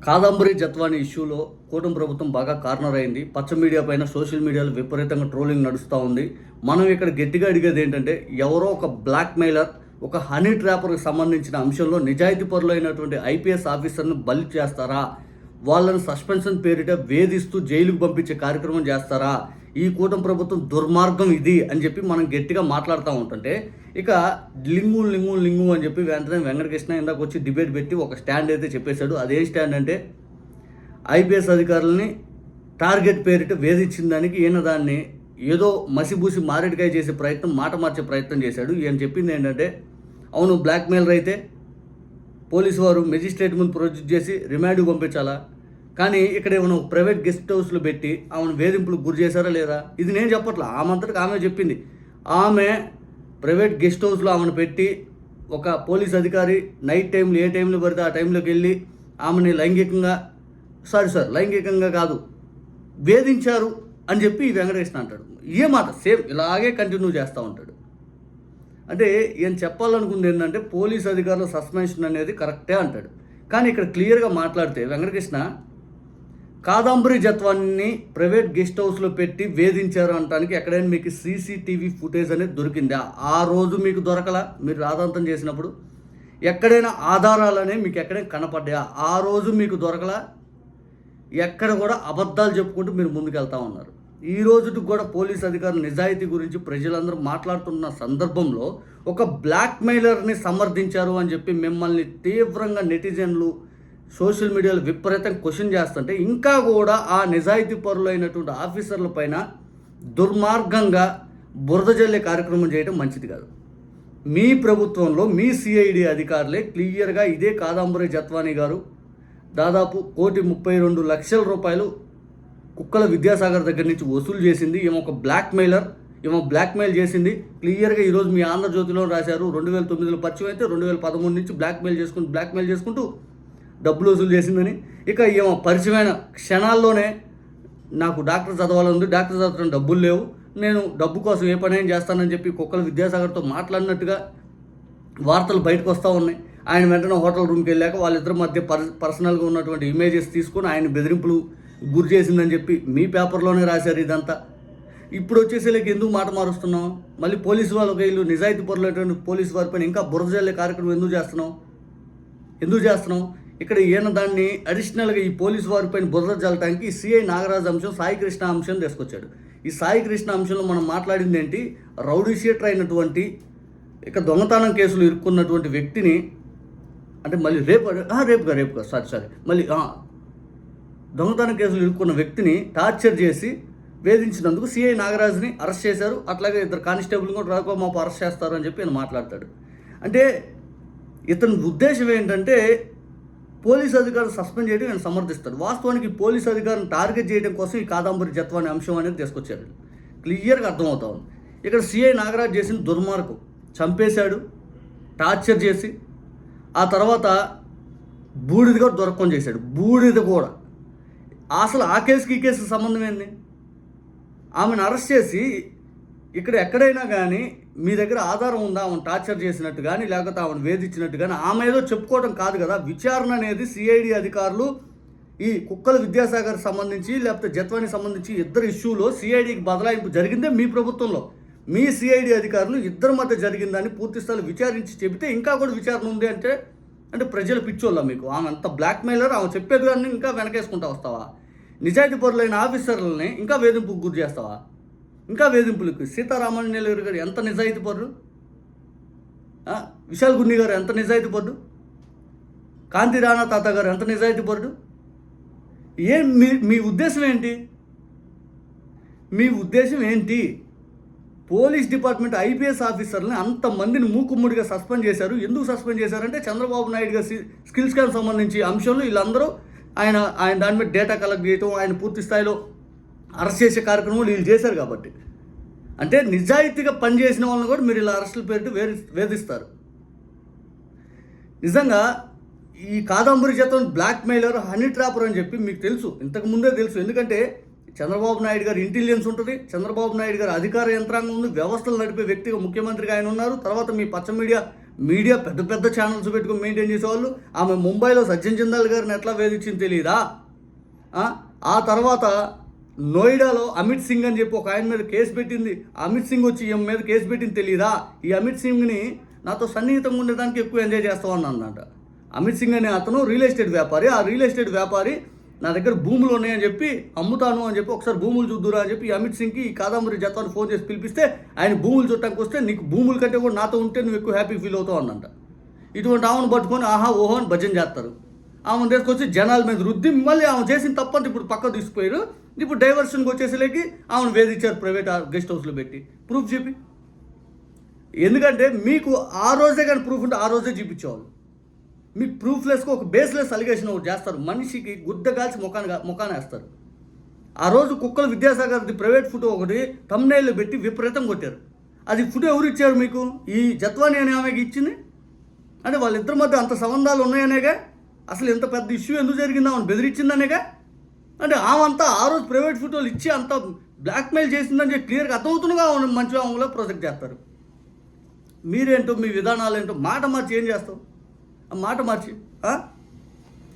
కాదంబరి జత్వాని ఇష్యూలో కూటమి ప్రభుత్వం బాగా కార్నర్ అయింది. పచ్చ మీడియా పైన సోషల్ మీడియాలో విపరీతంగా ట్రోలింగ్ నడుస్తూ ఉంది. మనం ఇక్కడ గట్టిగా అడిగేది ఏంటంటే, ఎవరో ఒక బ్లాక్ మెయిలర్, ఒక హనీ ట్రాపర్కి సంబంధించిన అంశంలో నిజాయితీ పరులైనటువంటి ఐపీఎస్ ఆఫీసర్ను బలి చేస్తారా? వాళ్ళని సస్పెన్షన్ పేరిట వేధిస్తూ జైలుకు పంపించే కార్యక్రమం చేస్తారా? ఈ కూటమి ప్రభుత్వం దుర్మార్గం ఇది అని చెప్పి మనం గట్టిగా మాట్లాడుతూ ఉంటుంటే, ఇక లింగు అని చెప్పి వెంటనే వెంకటకృష్ణ ఇందాక వచ్చి డిబేట్ పెట్టి ఒక స్టాండ్ అయితే చెప్పేశాడు. అదేం స్టాండ్ అంటే, ఐపీఎస్ అధికారులని టార్గెట్ పేరిట వేధించిన దానికి ఈయన దాన్ని ఏదో మసిబూసి మారేడుకాయ చేసే ప్రయత్నం, మాట మార్చే ప్రయత్నం చేశాడు. ఈయన చెప్పింది ఏంటంటే, అవును బ్లాక్మెయిలర్ అయితే పోలీసు వారు మెజిస్ట్రేట్ ముందు ప్రొడ్యూస్ చేసి రిమాండ్కి పంపించాలా, కానీ ఇక్కడ ఏమైనా ప్రైవేట్ గెస్ట్ హౌస్లో పెట్టి ఆమెను వేధింపులకు గురి చేశారా లేదా? ఇది నేను చెప్పట్లా, ఆమె ఆమె చెప్పింది. ఆమె ప్రైవేట్ గెస్ట్ హౌస్లో ఆమెను పెట్టి ఒక పోలీస్ అధికారి నైట్ టైంలో ఏ టైంలో పడితే ఆ టైంలోకి వెళ్ళి ఆమెని లైంగికంగా కాదు వేధించారు అని చెప్పి వెంకటకృష్ణ అంటాడు. ఏ మాట సేమ్ ఇలాగే కంటిన్యూ చేస్తూ ఉంటాడు. అంటే ఈయన చెప్పాలనుకుంది ఏంటంటే, పోలీస్ అధికారుల సస్పెన్షన్ అనేది కరెక్టే అంటాడు. కానీ ఇక్కడ క్లియర్గా మాట్లాడితే వెంకటకృష్ణ కాదంబరి జత్వాన్ని ప్రైవేట్ గెస్ట్ హౌస్లో పెట్టి వేధించారు అనడానికి ఎక్కడైనా మీకు సీసీటీవీ ఫుటేజ్ అనేది దొరికిందా? ఆ రోజు మీకు దొరకలా? మీరు రాదాంతం చేసినప్పుడు ఎక్కడైనా ఆధారాలు అనేవి మీకు ఎక్కడైనా కనపడ్డా? ఆ రోజు మీకు దొరకలా? ఎక్కడ కూడా అబద్ధాలు చెప్పుకుంటూ మీరు ముందుకెళ్తా ఉన్నారు. ఈ రోజుకి కూడా పోలీస్ అధికారుల నిజాయితీ గురించి ప్రజలందరూ మాట్లాడుతున్న సందర్భంలో ఒక బ్లాక్మెయిలర్ని సమర్థించారు అని చెప్పి మిమ్మల్ని తీవ్రంగా నెటిజన్లు సోషల్ మీడియాలో విపరీతంగా క్వశ్చన్ చేస్తుంటే, ఇంకా కూడా ఆ నిజాయితీ పరులైనటువంటి ఆఫీసర్ల పైన దుర్మార్గంగా బురద జల్లే కార్యక్రమం చేయడం మంచిది కాదు. మీ ప్రభుత్వంలో మీ సిఐడి అధికారులే క్లియర్గా ఇదే కాదంబరి జత్వాని గారు దాదాపు 1,32,00,000 రూపాయలు కుక్కల విద్యాసాగర్ దగ్గర నుంచి వసూలు చేసింది. ఈమె ఒక బ్లాక్మెయిలర్, ఈమె బ్లాక్మెయిల్ చేసింది. క్లియర్గా ఈరోజు మీ ఆంధ్రజ్యోతిలో రాశారు. 2009లో పరిచయం అయితే 2013 నుంచి బ్లాక్మెయిల్ చేసుకుంటూ డబ్బులు వసూలు చేసిందని. ఇక ఈమె పరిచయమైన క్షణాల్లోనే నాకు డాక్టర్ చదవాలని, డాక్టర్ చదవడానికి డబ్బులు లేవు, నేను డబ్బు కోసం ఏ పని ఏం చేస్తానని చెప్పి కుక్కల విద్యాసాగర్తో మాట్లాడినట్టుగా వార్తలు బయటకు వస్తూ ఉన్నాయి. ఆయన వెంటనే హోటల్ రూమ్కి వెళ్ళాక వాళ్ళిద్దరి మధ్య పర్సనల్గా ఉన్నటువంటి ఇమేజెస్ తీసుకొని ఆయన బెదిరింపులు గురి చేసిందని చెప్పి మీ పేపర్లోనే రాశారు ఇదంతా. ఇప్పుడు వచ్చేసేలేక ఎందుకు మాట మారుస్తున్నాం? మళ్ళీ పోలీసు వాళ్ళకి వీళ్ళు నిజాయితీ పరులైనటువంటి పోలీసు వారిపైన ఇంకా బురద జల్లే కార్యక్రమం ఎందుకు చేస్తున్నాం? ఇక్కడ ఈయన దాన్ని అడిషనల్గా ఈ పోలీసు వారిపైన బురద జల్లటానికి సిఐ నాగరాజు అంశం, సాయి కృష్ణ అంశం తీసుకొచ్చాడు. ఈ సాయి కృష్ణ అంశంలో మనం మాట్లాడింది ఏంటి? రౌడీ షీటర్ అయినటువంటి, ఇక దొంగతనం కేసులు ఇరుక్కున్నటువంటి వ్యక్తిని, అంటే మళ్ళీ రేపుగా మళ్ళీ దొంగతనం కేసులు ఇరుక్కున్న వ్యక్తిని టార్చర్ చేసి వేధించినందుకు సిఐ నాగరాజుని అరెస్ట్ చేశారు. అట్లాగే ఇద్దరు కానిస్టేబుల్ కూడా రాకో మాపు అరెస్ట్ చేస్తారు అని చెప్పి ఆయన మాట్లాడతాడు. అంటే ఇతని ఉద్దేశం ఏంటంటే, పోలీస్ అధికారులు సస్పెండ్ చేయడం ఆయన సమర్థిస్తాడు. వాస్తవానికి పోలీస్ అధికారులను టార్గెట్ చేయడం కోసం ఈ కాదంబరి జత్వాని అంశం అనేది తీసుకొచ్చారు. క్లియర్గా అర్థమవుతా ఉంది. ఇక్కడ సిఐ నాగరాజు చేసిన దుర్మార్గం, చంపేశాడు, టార్చర్ చేసి ఆ తర్వాత బూడిద కూడా దొరకం చేశాడు. బూడిద కూడా అసలు ఆ కేసుకి ఈ కేసుకి సంబంధం ఏంది? ఆమెను అరెస్ట్ చేసి ఇక్కడ ఎక్కడైనా కానీ మీ దగ్గర ఆధారం ఉందా ఆమెను టార్చర్ చేసినట్టు కానీ, లేకపోతే ఆమెను వేధించినట్టు కానీ? ఆమె ఏదో చెప్పుకోవడం కాదు కదా. విచారణ అనేది సిఐడి అధికారులు ఈ కుక్కల విద్యాసాగర్ సంబంధించి లేకపోతే జత్వానికి సంబంధించి ఇద్దరు ఇష్యూలో సిఐడికి బదలాయింపు జరిగిందే మీ ప్రభుత్వంలో. మీ సిఐడి అధికారులు ఇద్దరి మధ్య జరిగిందని పూర్తి స్థాయిలో విచారించి చెబితే ఇంకా కూడా విచారణ ఉంది అంటే ప్రజల పిచ్చోళ్ళ మీకు? ఆమె అంత బ్లాక్మెయిలర్, ఆమె చెప్పేది కానీ ఇంకా వెనకేసుకుంటా వస్తావా? నిజాయితీ పరులైన ఆఫీసర్లని ఇంకా వేధింపుకు గురి చేస్తావా? ఇంకా వేధింపులకు సీతారామన్యులు గారు ఎంత నిజాయితీ పరుడు, విశాల్ గున్ని గారు ఎంత నిజాయితీ పరుడు, కాంతి రాణా తాత గారు ఎంత నిజాయితీ పరుడు? మీ ఉద్దేశం ఏంటి? మీ ఉద్దేశం ఏంటి? పోలీస్ డిపార్ట్మెంట్ ఐపీఎస్ ఆఫీసర్ని అంతమందిని మూకుమ్మడిగా సస్పెండ్ చేశారు. ఎందుకు సస్పెండ్ చేశారంటే, చంద్రబాబు నాయుడు గారి స్కిల్ స్కాన్ సంబంధించి అంశంలో వీళ్ళందరూ ఆయన దాని మీద డేటా కలెక్ట్ చేయటం, ఆయన పూర్తి స్థాయిలో అరెస్ట్ చేసే కార్యక్రమం వీళ్ళు చేశారు కాబట్టి. అంటే నిజాయితీగా పనిచేసిన వాళ్ళని కూడా మీరు ఇలా అరెస్టులు పేరుతో వేధిస్తారు. నిజంగా ఈ Kadambari Jethwani blackmailer, honey trapper అని చెప్పి మీకు తెలుసు, ఇంతకుముందే తెలుసు. ఎందుకంటే చంద్రబాబు నాయుడు గారి ఇంటెలిజెన్స్ ఉంటుంది, చంద్రబాబు నాయుడు గారి అధికార యంత్రాంగం ఉంది, వ్యవస్థలు నడిపే వ్యక్తిగా ముఖ్యమంత్రిగా ఆయన ఉన్నారు. తర్వాత మీ పచ్చ మీడియా మీడియా పెద్ద పెద్ద ఛానల్స్ పెట్టుకుని మెయింటైన్ చేసేవాళ్ళు. ఆమె ముంబైలో సజ్జన్ జిందాల్ గారిని ఎట్లా వేధించింది తెలియదా? ఆ తర్వాత నోయిడాలో అమిత్ సింగ్ అని చెప్పి ఒక ఆయన మీద కేసు పెట్టింది. అమిత్ సింగ్ వచ్చి ఈమె మీద కేసు పెట్టింది తెలియదా? ఈ అమిత్ సింగ్ని నాతో సన్నిహితంగా ఉండడానికి ఎక్కువ ఎంజాయ్ చేస్తామని అన్నమాట. అమిత్ సింగ్ అనే అతను రియల్ ఎస్టేట్ వ్యాపారి. ఆ రియల్ ఎస్టేట్ వ్యాపారి నా దగ్గర భూములు ఉన్నాయని చెప్పి అమ్ముతాను అని చెప్పి ఒకసారి భూములు చూద్దురా అని చెప్పి అమిత్ సింగ్కి ఈ కాదంబరి జత్వాన్ని ఫోన్ చేసి పిలిపిస్తే ఆయన భూములు చుట్టానికి వస్తే నీకు భూముల కంటే కూడా నాతో ఉంటే నువ్వు ఎక్కువ హ్యాపీ ఫీల్ అవుతావు అన్నంట. ఇటువంటి ఆమెను పట్టుకొని ఆహా ఓహో అని భజన చేస్తారు. ఆమెను తీసుకొచ్చి జనాల మీద రుద్ది మళ్ళీ ఆమె చేసిన తప్పంత ఇప్పుడు పక్క తీసుకుపోయారు. ఇప్పుడు డైవర్షన్కి వచ్చేసరికి ఆమెను వేధించారు ప్రైవేట్ గెస్ట్ హౌస్లో పెట్టి. ప్రూఫ్ చెప్పి, ఎందుకంటే మీకు ఆ రోజే కానీ ప్రూఫ్ ఉంటే ఆ రోజే చూపించేవాళ్ళు. మీకు ప్రూఫ్లెస్గా ఒక బేస్లెస్ అలిగేషన్ ఒకటి చేస్తారు. మనిషికి గుద్ద కాల్చి ముఖాన వేస్తారు. ఆ రోజు కుక్కల విద్యాసాగర్ది ప్రైవేట్ ఫోటో ఒకటి థంబ్నెయిల్లో పెట్టి విపరీతం కొట్టారు. అది ఫోటో ఎవరు ఇచ్చారు మీకు? ఈ జత్వాని అనే ఆమెకి ఇచ్చింది. అంటే వాళ్ళిద్దరి మధ్య అంత సంబంధాలు ఉన్నాయనేగా? అసలు ఇంత పెద్ద ఇష్యూ ఎందుకు జరిగిందో ఆమెను బెదిరించిందనేగా? అంటే ఆమంతా ఆ రోజు ప్రైవేట్ ఫోటోలు ఇచ్చి అంత బ్లాక్మెయిల్ చేసిందని చెప్పి క్లియర్గా అర్థమవుతుండగా ఆమెను మంచి ఆమెలో ప్రొజెక్ట్ చేస్తారు. మీరేంటో మీ విధానాలు ఏంటో మాట మార్చి ఏం చేస్తావు? ఆ మాట మార్చి